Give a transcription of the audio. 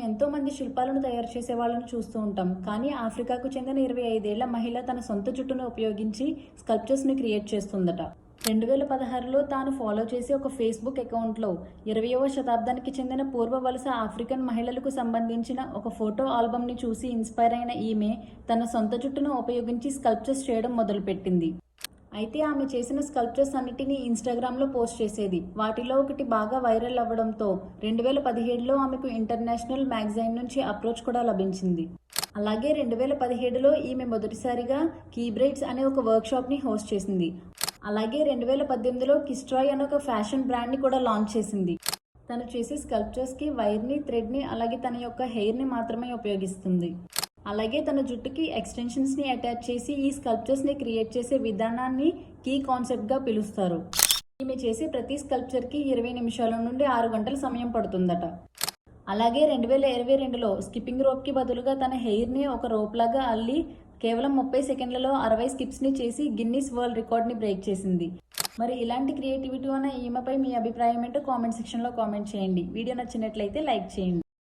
ఎంతో మంది శిల్పాలను తయారు చేసే వాళ్ళను చూస్తూ ఉంటాం. కానీ ఆఫ్రికాకు చెందిన 25 ఏళ్ల మహిళ తన సొంత జుట్టును ఉపయోగించి స్కల్ప్చర్స్ని క్రియేట్ చేస్తుందట. 2016లో తాను ఫాలో చేసే ఒక ఫేస్బుక్ అకౌంట్లో 20వ శతాబ్దానికి చెందిన పూర్వ వలస ఆఫ్రికన్ మహిళలకు సంబంధించిన ఒక ఫోటో ఆల్బమ్ని చూసి ఇన్స్పైర్ అయిన ఈమె తన సొంత జుట్టును ఉపయోగించి స్కల్ప్చర్స్ చేయడం మొదలుపెట్టింది. అయితే ఆమె చేసిన స్కల్ప్చర్స్ అన్నిటినీ ఇన్స్టాగ్రామ్లో పోస్ట్ చేసేది. వాటిలో ఒకటి బాగా వైరల్ అవ్వడంతో 2017లో ఆమెకు ఇంటర్నేషనల్ మ్యాగజైన్ నుంచి అప్రోచ్ కూడా లభించింది. అలాగే 2017లో ఈమె మొదటిసారిగా కీబ్రైట్స్ అనే ఒక వర్క్షాప్ని హోస్ట్ చేసింది. అలాగే 2018లో కిస్ట్రాయ్ అనే ఒక ఫ్యాషన్ బ్రాండ్ని కూడా లాంచ్ చేసింది. తను చేసే స్కల్ప్చర్స్కి వైర్ని, థ్రెడ్ని అలాగే తన యొక్క హెయిర్ని మాత్రమే ఉపయోగిస్తుంది. అలాగే తన జుట్టుకి ఎక్స్టెన్షన్స్ని అటాచ్ చేసి ఈ స్కల్ప్చర్స్ని క్రియేట్ చేసే విధానాన్ని కీ కాన్సెప్ట్గా పిలుస్తారు. ఈమె చేసే ప్రతి స్కల్ప్చర్కి 20 నిమిషాల నుండి 6 గంటల సమయం పడుతుందట. అలాగే 2022లో స్కిప్పింగ్ రోప్కి బదులుగా తన హెయిర్ని ఒక రోప్ లాగా అల్లి కేవలం 30 సెకండ్లలో 60 స్కిప్స్ని చేసి గిన్నిస్ వరల్డ్ రికార్డ్ని బ్రేక్ చేసింది. మరి ఇలాంటి క్రియేటివిటీ ఉన్న ఈమెపై మీ అభిప్రాయం ఏంటో కామెంట్ సెక్షన్లో కామెంట్ చేయండి. వీడియో నచ్చినట్లయితే లైక్ చేయండి.